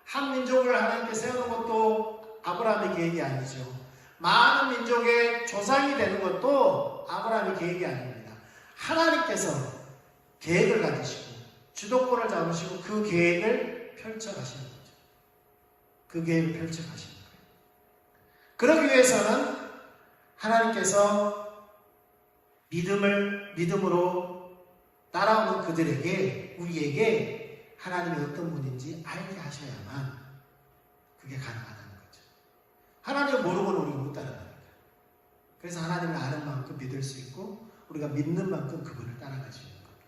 Speaker 3: 한 민족을 하나님께 세우는 것도 아브라함의 계획이 아니죠. 많은 민족의 조상이 되는 것도 아브라함의 계획이 아닙니다. 하나님께서 계획을 가지시고 주도권을 잡으시고 그 계획을 펼쳐가시는 거죠. 그 계획을 펼쳐가시는 거예요. 그러기 위해서는 하나님께서 믿음으로 따라오는 그들에게, 우리에게 하나님이 어떤 분인지 알게 하셔야만 그게 가능하다는 거죠. 하나님을 모르고는 우리가 못 따라가니까. 그래서 하나님을 아는 만큼 믿을 수 있고 우리가 믿는 만큼 그분을 따라갈 수 있는 겁니다.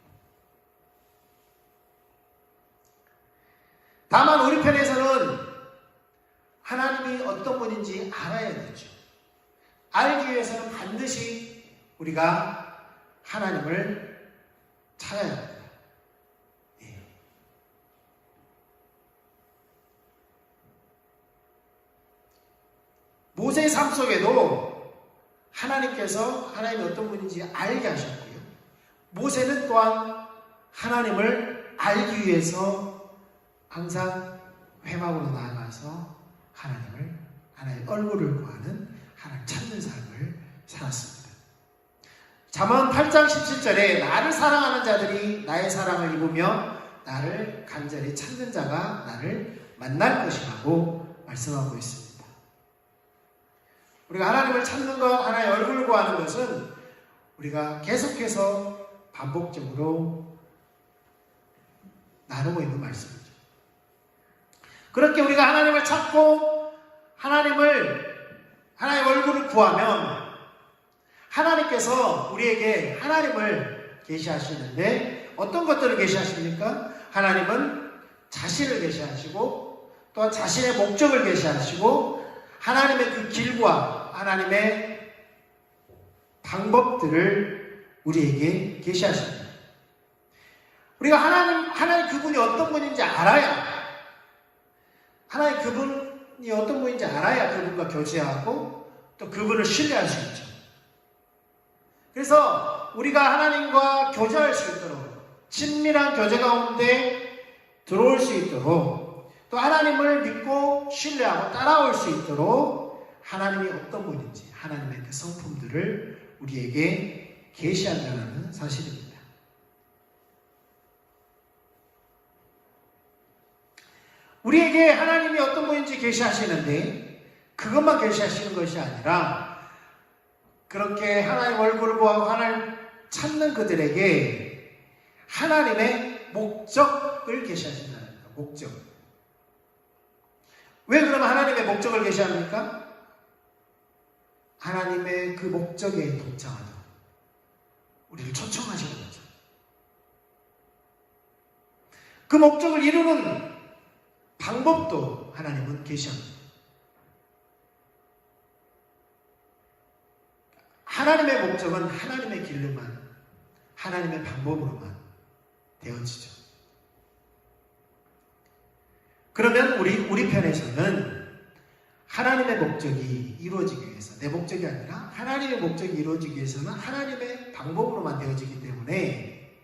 Speaker 3: 다만 우리 편에서는 하나님이 어떤 분인지 알아야 되죠. 알기 위해서는 반드시 우리가 하나님을 찾아야 합니다. 예. 모세의 삶 속에도 하나님께서 하나님이 어떤 분인지 알게 하셨고요. 모세는 또한 하나님을 알기 위해서 항상 회막으로 나아가서 하나님의 얼굴을 구하는, 하나님 찾는 삶을 살았습니다. 잠언 8장 17절에 나를 사랑하는 자들이 나의 사랑을 입으며 나를 간절히 찾는 자가 나를 만날 것이라고 말씀하고 있습니다. 우리가 하나님을 찾는 것, 하나님의 얼굴을 구하는 것은 우리가 계속해서 반복적으로 나누고 있는 말씀이죠. 그렇게 우리가 하나님을 찾고 하나님의 얼굴을 구하면 하나님께서 우리에게 하나님을 계시하시는데 어떤 것들을 계시하십니까? 하나님은 자신을 계시하시고 또한 자신의 목적을 계시하시고 하나님의 그 길과 하나님의 방법들을 우리에게 계시하십니다. 우리가 하나님 그분이 어떤 분인지 알아야, 하나님 그분이 어떤 분인지 알아야 그분과 교제하고 또 그분을 신뢰할 수 있죠. 그래서 우리가 하나님과 교제할 수 있도록, 친밀한 교제 가운데 들어올 수 있도록, 또 하나님을 믿고 신뢰하고 따라올 수 있도록 하나님이 어떤 분인지, 하나님의 그 성품들을 우리에게 계시한다는 사실입니다. 우리에게 하나님이 어떤 분인지 계시하시는데 그것만 계시하시는 것이 아니라 그렇게 하나님의 얼굴을 구하고 하나님을 찾는 그들에게 하나님의 목적을 계시하신다는 거예요. 목적. 왜 그러면 하나님의 목적을 계시합니까? 하나님의 그 목적에 동참하도록 우리를 초청하시는 거죠. 그 목적을 이루는 방법도 하나님은 계시합니다. 하나님의 목적은 하나님의 길로만, 하나님의 방법으로만 되어지죠. 그러면 우리 편에서는 하나님의 목적이 이루어지기 위해서, 내 목적이 아니라 하나님의 목적이 이루어지기 위해서는 하나님의 방법으로만 되어지기 때문에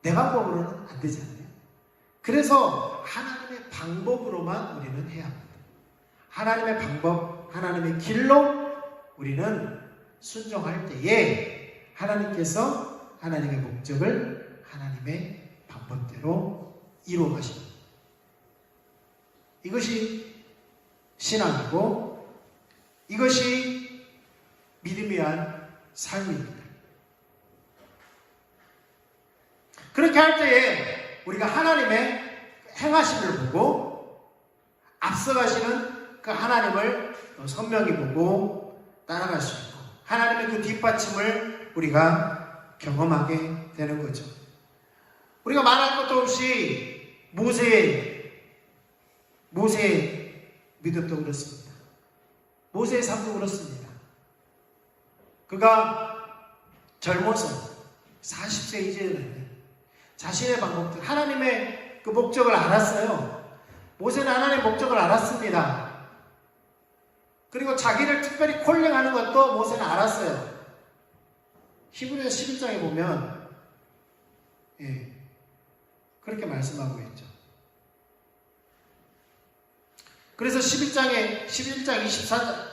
Speaker 3: 내 방법으로는 안 되잖아요. 그래서 하나님의 방법으로만 우리는 해야 합니다. 하나님의 방법, 하나님의 길로 우리는 순종할 때에 하나님께서 하나님의 목적을 하나님의 방법대로 이루어 가십니다. 이것이 신앙이고 이것이 믿음이란 삶입니다. 그렇게 할 때에 우리가 하나님의 행하심을 보고 앞서가시는 그 하나님을 선명히 보고 따라갈 수 있고 하나님의 그 뒷받침을 우리가 경험하게 되는 거죠. 우리가 말할 것도 없이 모세의 믿음도 그렇습니다. 모세의 삶도 그렇습니다. 그가 젊어서 40세 이전에 자신의 방법들, 하나님의 그 목적을 알았어요. 모세는 하나님의 목적을 알았습니다. 그리고 자기를 특별히 콜링하는 것도 모세는 알았어요. 히브리서 11장에 보면 그렇게 말씀하고 있죠. 그래서 11장 24절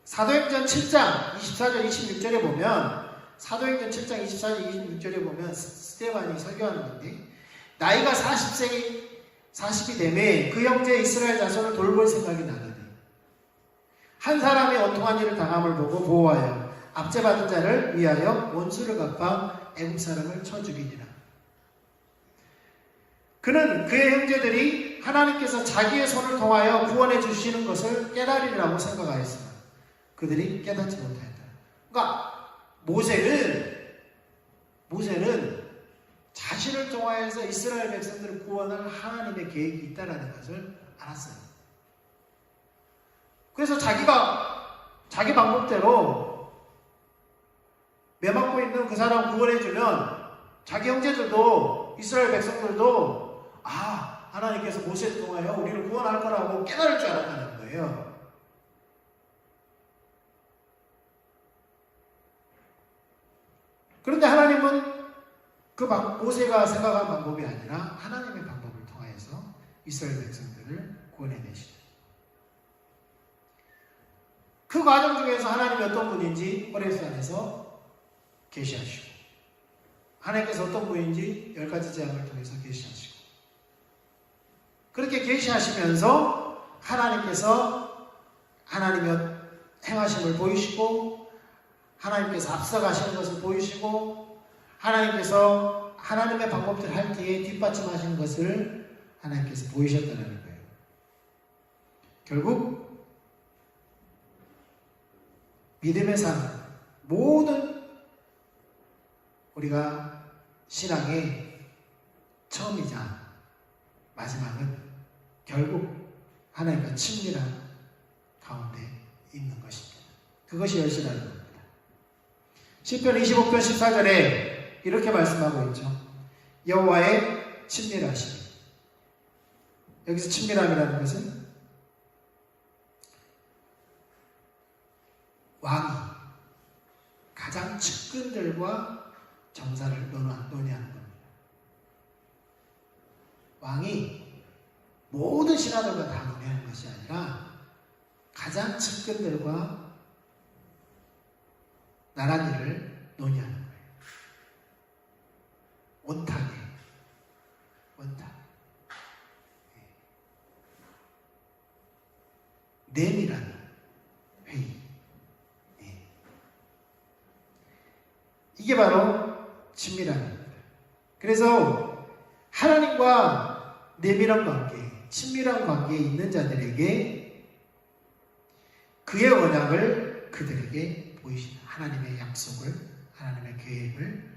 Speaker 3: 사도행전 7장 24절 26절에 보면 사도행전 7장 24절 26절에 보면 스데반이 설교하는 건데 나이가 40이 되매 그 형제 이스라엘 자손을 돌볼 생각이 나더니 한 사람이 원통한 일을 당함을 보고 보호하여 압제받은 자를 위하여 원수를 갚아 애국 사람을 쳐 죽이니라. 그는 그의 형제들이 하나님께서 자기의 손을 통하여 구원해 주시는 것을 깨달으리라고 생각하였으나 그들이 깨닫지 못하였다. 그러니까 모세는 자신을 통하여서 이스라엘 백성들을 구원할 하나님의 계획이 있다는 것을 알았어요. 그래서 자기 방법대로 매맞고 있는 그 사람 구원해주면 자기 형제들도 이스라엘 백성들도 하나님께서 모세를 통하여 우리를 구원할 거라고 깨달을 줄 알았다는 거예요. 그런데 하나님은 그 모세가 생각한 방법이 아니라 하나님의 방법을 통하여서 이스라엘 백성들을 구원해내시죠. 그 과정 중에서 하나님이 어떤 분인지 호렙산에서 계시하시고 하나님께서 어떤 분인지 10가지 재앙을 통해서 계시하시고 그렇게 계시하시면서 하나님께서 하나님의 행하심을 보이시고 하나님께서 앞서가시는 것을 보이시고 하나님께서 하나님의 방법대로 할 때에 뒷받침하시는 것을 하나님께서 보이셨다는 거예요. 결국 믿음의 삶 모든 우리가 신앙의 처음이자 마지막은 결국 하나님과 친밀한 가운데 있는 것입니다. 그것이 열심하는 겁니다. 시편 25편 14절에 이렇게 말씀하고 있죠. 여호와의 친밀하심. 여기서 친밀함이라는 것은 왕이 가장 측근들과 정사를 논의하는 겁니다. 왕이 모든 신하들과 다 논의하는 것이 아니라 가장 측근들과 나란히를 논의하는 거예요. 온탁. 내밀한 회의. 이게 바로 친밀함입니다. 그래서 하나님과 내밀한 관계, 친밀한 관계에 있는 자들에게 그의 언약을 그들에게 보이신다. 하나님의 약속을, 하나님의 계획을,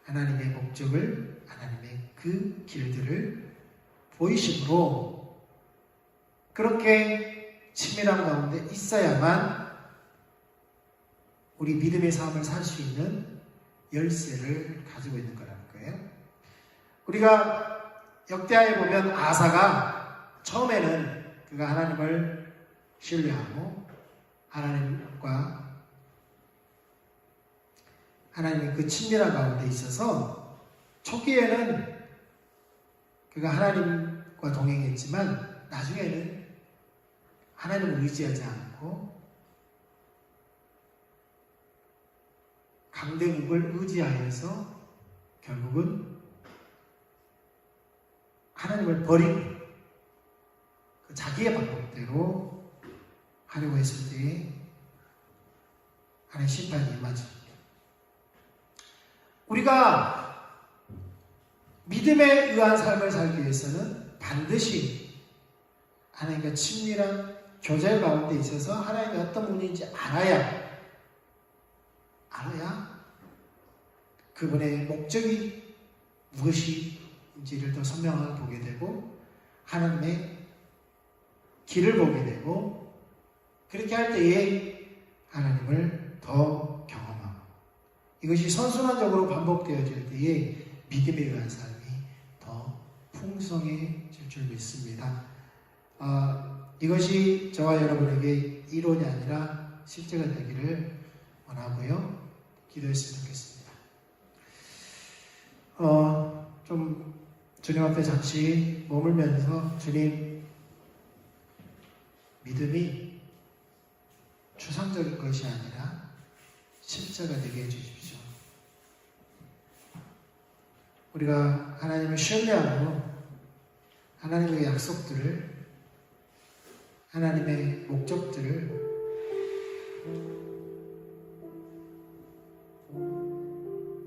Speaker 3: 하나님의 목적을, 하나님의 그 길들을 보이심으로 그렇게 친밀한 가운데 있어야만 우리 믿음의 삶을 살 수 있는 열쇠를 가지고 있는 거라는 거예요. 우리가 역대하에 보면 아사가 처음에는 그가 하나님을 신뢰하고 하나님의 그 친밀한 가운데 있어서 초기에는 그가 하나님과 동행했지만 나중에는 하나님을 의지하지 않고 강대국을 의지하여서 결국은 하나님을 버리고 그 자기의 방법대로 하려고 했을 때에 하나님의 심판이 임하죠. 우리가 믿음에 의한 삶을 살기 위해서는 반드시 하나님과 친밀한 교제 가운데 있어서 하나님이 어떤 분인지 알아야 그분의 목적이 무엇인지를 더 선명하게 보게 되고 하나님의 길을 보게 되고 그렇게 할 때에 하나님을 더 경험하고 이것이 선순환적으로 반복되어질 때에 믿음에 의한 삶이 더 풍성해질 줄 믿습니다. 이것이 저와 여러분에게 이론이 아니라 실제가 되기를 원하고요. 기도했으면 좋겠습니다. 좀 주님 앞에 잠시 머물면서 주님, 믿음이 추상적인 것이 아니라 실제가 되게 해주십시오. 우리가 하나님을 신뢰하고 하나님의 약속들을 하나님의 목적들을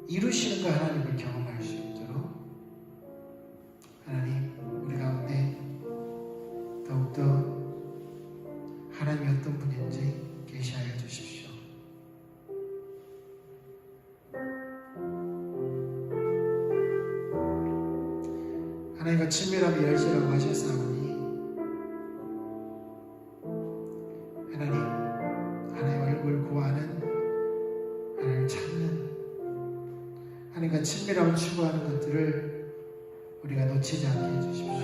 Speaker 3: 이루시는 그 하나님을 경험할 수 있도록 하나님 우리 가운데 더욱더 하나님이 어떤 분인지 계시하여 주십시오. 하나님과 친밀함이 열쇠라고 하셨사오니 하나님 얼굴 구하는 하나님을 찾는 하나님과 친밀함을 추구하는 것들을 우리가 놓치지 않게 해주십시오.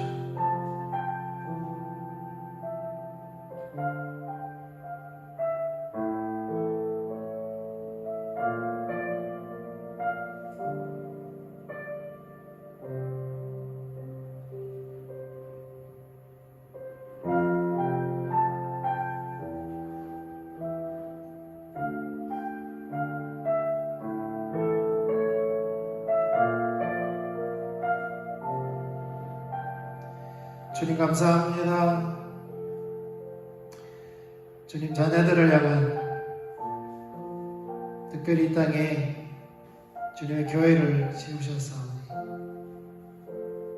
Speaker 3: 주님 감사합니다. 주님 자녀들을 향한 특별히 이 땅에 주님의 교회를 세우셨사오니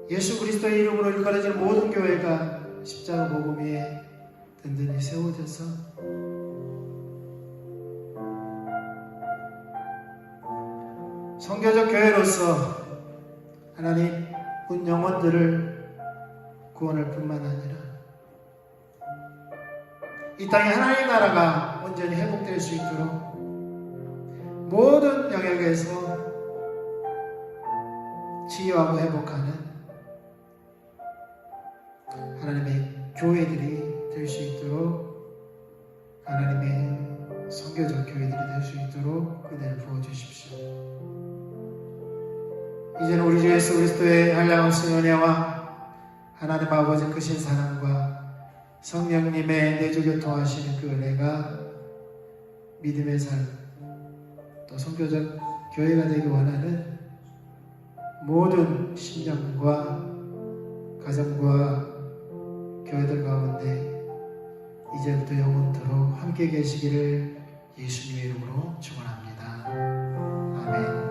Speaker 3: 예수 그리스도의 이름으로 일컬어질 모든 교회가 십자가 복음 위에 든든히 세워져서 선교적 교회로서 하나님 군 영혼들을 구원할 뿐만 아니라 이 땅에 하나님의 나라가 온전히 회복될 수 있도록 모든 영역에서 치유하고 회복하는 하나님의 교회들이 될 수 있도록 하나님의 선교적 교회들이 될 수 있도록 그대를 부어주십시오. 이제는 우리 주 예수 그리스도의 한량없은 은혜와 하나님 아버지 크신 사랑과 성령님의 내주 교통하시는 그 은혜가 믿음의 삶 또 선교적 교회가 되기 원하는 모든 신령과 가정과 교회들 가운데 이제부터 영원토록 함께 계시기를 예수님의 이름으로 축원합니다. 아멘.